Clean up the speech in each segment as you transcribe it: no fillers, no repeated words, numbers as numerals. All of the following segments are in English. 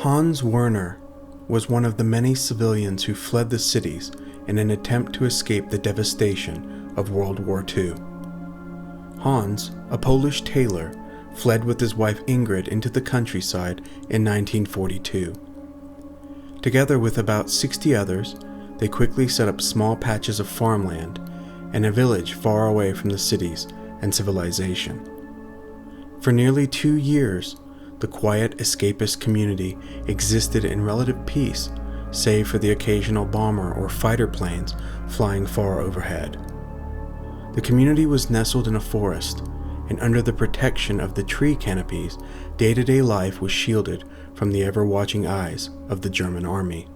Hans Werner was one of the many civilians who fled the cities in an attempt to escape the devastation of World War II. Hans, a Polish tailor, fled with his wife Ingrid into the countryside in 1942. Together with about 60 others, they quickly set up small patches of farmland in a village far away from the cities and civilization. For nearly 2 years, the quiet escapist community existed in relative peace, save for the occasional bomber or fighter planes flying far overhead. The community was nestled in a forest, and under the protection of the tree canopies, day-to-day life was shielded from the ever-watching eyes of the German army.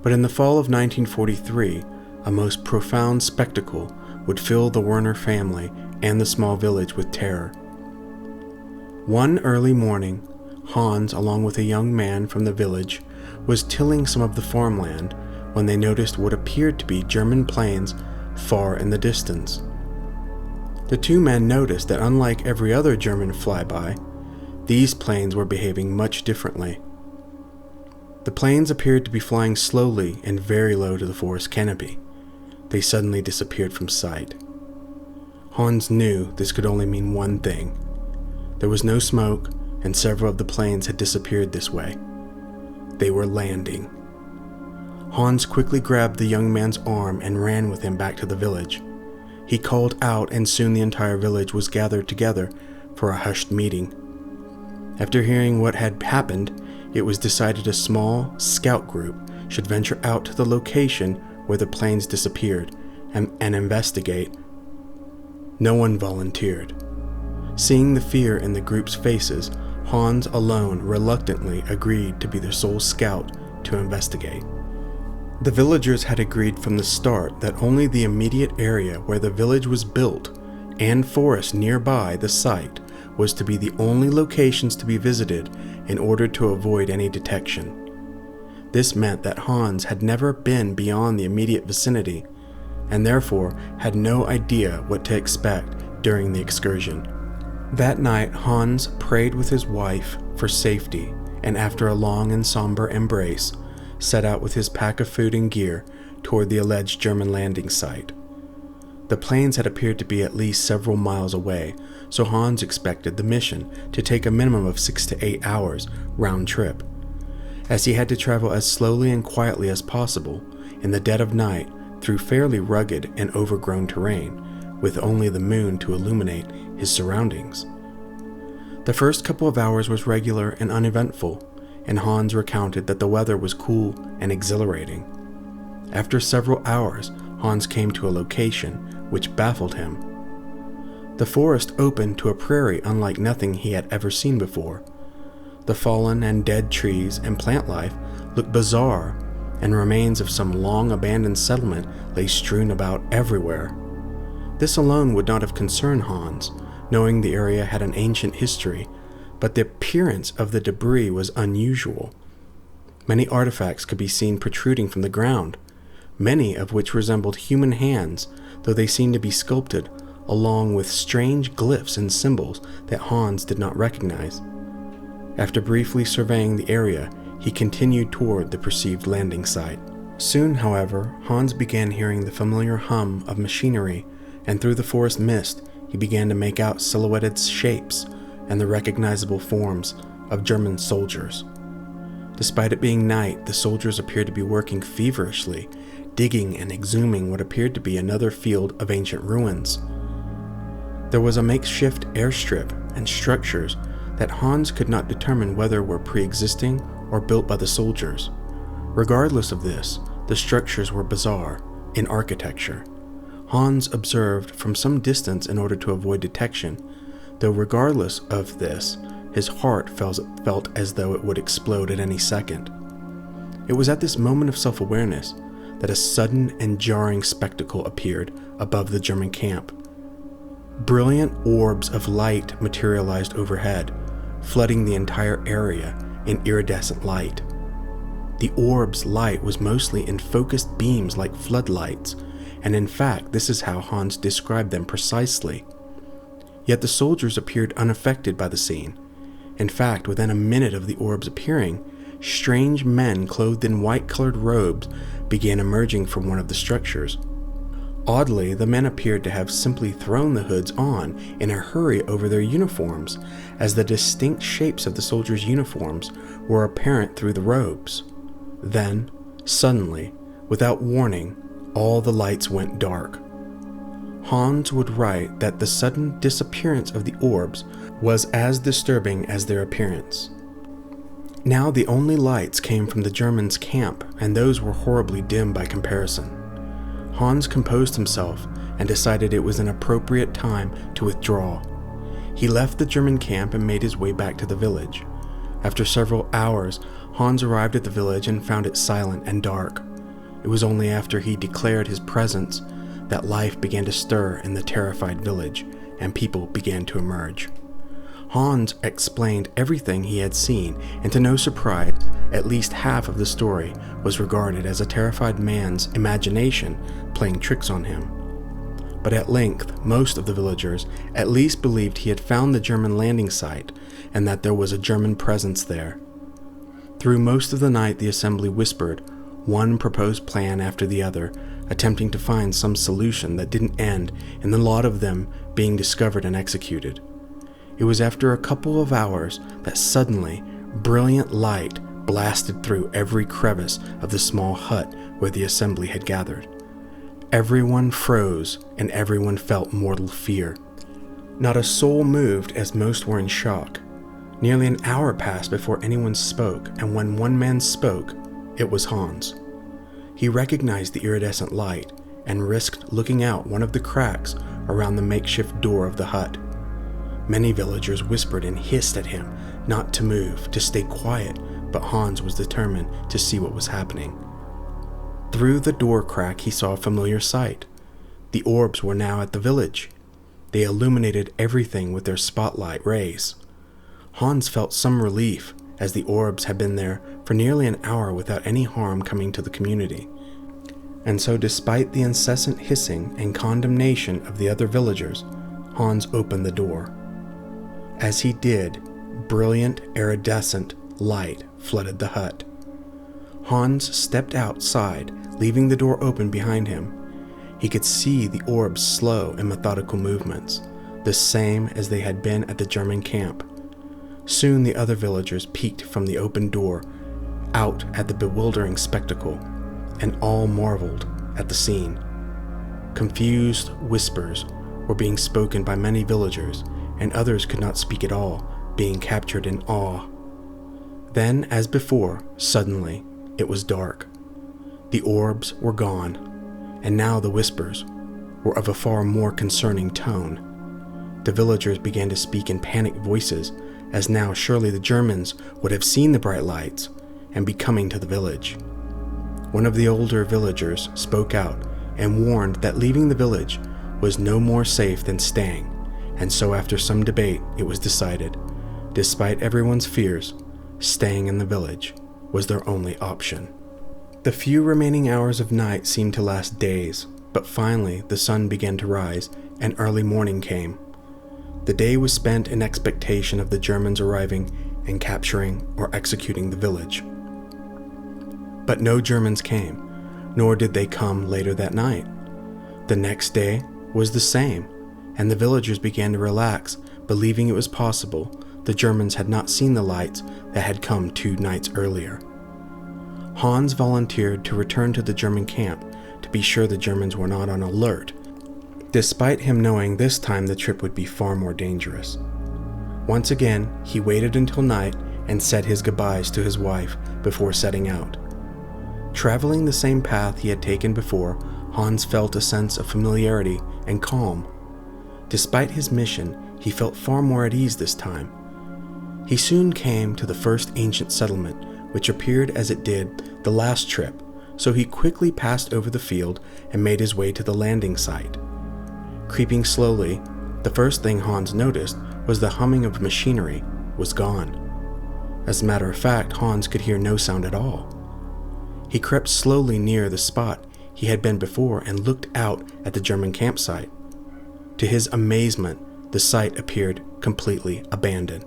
But in the fall of 1943, a most profound spectacle would fill the Werner family and the small village with terror. One early morning, Hans, along with a young man from the village, was tilling some of the farmland when they noticed what appeared to be German planes far in the distance. The two men noticed that unlike every other German flyby, these planes were behaving much differently. The planes appeared to be flying slowly and very low to the forest canopy. They suddenly disappeared from sight. Hans knew this could only mean one thing. There was no smoke, and several of the planes had disappeared this way. They were landing. Hans quickly grabbed the young man's arm and ran with him back to the village. He called out, and soon the entire village was gathered together for a hushed meeting. After hearing what had happened, it was decided a small scout group should venture out to the location where the planes disappeared and investigate. No one volunteered. Seeing the fear in the group's faces, Hans alone reluctantly agreed to be the sole scout to investigate. The villagers had agreed from the start that only the immediate area where the village was built and forest nearby the site was to be the only locations to be visited in order to avoid any detection. This meant that Hans had never been beyond the immediate vicinity and therefore had no idea what to expect during the excursion. That night, Hans prayed with his wife for safety, and after a long and somber embrace, set out with his pack of food and gear toward the alleged German landing site. The planes had appeared to be at least several miles away, so Hans expected the mission to take a minimum of 6 to 8 hours round trip. As he had to travel as slowly and quietly as possible in the dead of night through fairly rugged and overgrown terrain, with only the moon to illuminate his surroundings. The first couple of hours was regular and uneventful, and Hans recounted that the weather was cool and exhilarating. After several hours, Hans came to a location which baffled him. The forest opened to a prairie unlike nothing he had ever seen before. The fallen and dead trees and plant life looked bizarre, and remains of some long-abandoned settlement lay strewn about everywhere. This alone would not have concerned Hans, knowing the area had an ancient history, but the appearance of the debris was unusual. Many artifacts could be seen protruding from the ground, many of which resembled human hands, though they seemed to be sculpted, along with strange glyphs and symbols that Hans did not recognize. After briefly surveying the area, he continued toward the perceived landing site. Soon, however, Hans began hearing the familiar hum of machinery, and through the forest mist, he began to make out silhouetted shapes and the recognizable forms of German soldiers. Despite it being night, the soldiers appeared to be working feverishly, digging and exhuming what appeared to be another field of ancient ruins. There was a makeshift airstrip and structures that Hans could not determine whether were pre-existing or built by the soldiers. Regardless of this, the structures were bizarre in architecture. Hans observed from some distance in order to avoid detection, though regardless of this, his heart felt as though it would explode at any second. It was at this moment of self-awareness that a sudden and jarring spectacle appeared above the German camp. Brilliant orbs of light materialized overhead, flooding the entire area in iridescent light. The orb's light was mostly in focused beams like floodlights, and in fact, this is how Hans described them precisely. Yet the soldiers appeared unaffected by the scene. In fact, within a minute of the orbs appearing, strange men clothed in white-colored robes began emerging from one of the structures. Oddly, the men appeared to have simply thrown the hoods on in a hurry over their uniforms, as the distinct shapes of the soldiers' uniforms were apparent through the robes. Then, suddenly, without warning, all the lights went dark. Hans would write that the sudden disappearance of the orbs was as disturbing as their appearance. Now the only lights came from the Germans' camp, and those were horribly dim by comparison. Hans composed himself and decided it was an appropriate time to withdraw. He left the German camp and made his way back to the village. After several hours, Hans arrived at the village and found it silent and dark. It was only after he declared his presence that life began to stir in the terrified village, and people began to emerge. Hans explained everything he had seen, and to no surprise, at least half of the story was regarded as a terrified man's imagination playing tricks on him. But at length, most of the villagers at least believed he had found the German landing site, and that there was a German presence there. Through most of the night, the assembly whispered, one proposed plan after the other, attempting to find some solution that didn't end in the lot of them being discovered and executed. It was after a couple of hours that suddenly brilliant light blasted through every crevice of the small hut where the assembly had gathered. Everyone froze and everyone felt mortal fear. Not a soul moved, as most were in shock. Nearly an hour passed before anyone spoke, and when one man spoke, it was Hans. He recognized the iridescent light and risked looking out one of the cracks around the makeshift door of the hut. Many villagers whispered and hissed at him not to move, to stay quiet, but Hans was determined to see what was happening. Through the door crack he saw a familiar sight. The orbs were now at the village. They illuminated everything with their spotlight rays. Hans felt some relief, as the orbs had been there for nearly an hour without any harm coming to the community. And so, despite the incessant hissing and condemnation of the other villagers, Hans opened the door. As he did, brilliant iridescent light flooded the hut. Hans stepped outside, leaving the door open behind him. He could see the orbs' slow and methodical movements, the same as they had been at the German camp. Soon the other villagers peeked from the open door out at the bewildering spectacle, and all marveled at the scene. Confused whispers were being spoken by many villagers, and others could not speak at all, being captured in awe. Then, as before, suddenly, it was dark. The orbs were gone, and now the whispers were of a far more concerning tone. The villagers began to speak in panicked voices, as now surely the Germans would have seen the bright lights and be coming to the village. One of the older villagers spoke out and warned that leaving the village was no more safe than staying, and so after some debate it was decided, despite everyone's fears, staying in the village was their only option. The few remaining hours of night seemed to last days, but finally the sun began to rise and early morning came. The day was spent in expectation of the Germans arriving and capturing or executing the village. But no Germans came, nor did they come later that night. The next day was the same, and the villagers began to relax, believing it was possible the Germans had not seen the lights that had come 2 nights earlier. Hans volunteered to return to the German camp to be sure the Germans were not on alert, despite him knowing this time the trip would be far more dangerous. Once again, he waited until night and said his goodbyes to his wife before setting out. Traveling the same path he had taken before, Hans felt a sense of familiarity and calm. Despite his mission, he felt far more at ease this time. He soon came to the first ancient settlement, which appeared as it did the last trip, so he quickly passed over the field and made his way to the landing site. Creeping slowly, the first thing Hans noticed was the humming of machinery was gone. As a matter of fact, Hans could hear no sound at all. He crept slowly near the spot he had been before and looked out at the German campsite. To his amazement, the site appeared completely abandoned.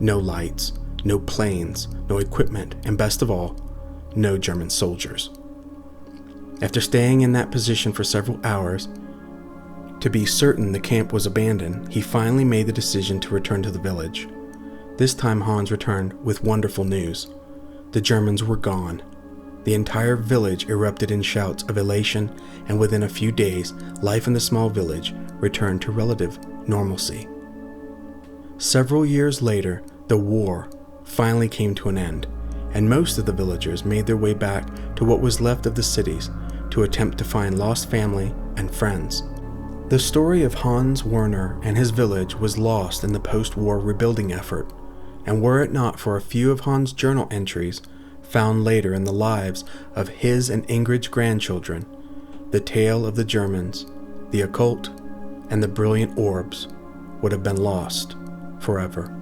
No lights, no planes, no equipment, and best of all, no German soldiers. After staying in that position for several hours, to be certain the camp was abandoned, he finally made the decision to return to the village. This time Hans returned with wonderful news. The Germans were gone. The entire village erupted in shouts of elation, and within a few days, life in the small village returned to relative normalcy. Several years later, the war finally came to an end, and most of the villagers made their way back to what was left of the cities to attempt to find lost family and friends. The story of Hans Werner and his village was lost in the post-war rebuilding effort, and were it not for a few of Hans' journal entries found later in the lives of his and Ingrid's grandchildren, the tale of the Germans, the occult, and the brilliant orbs would have been lost forever.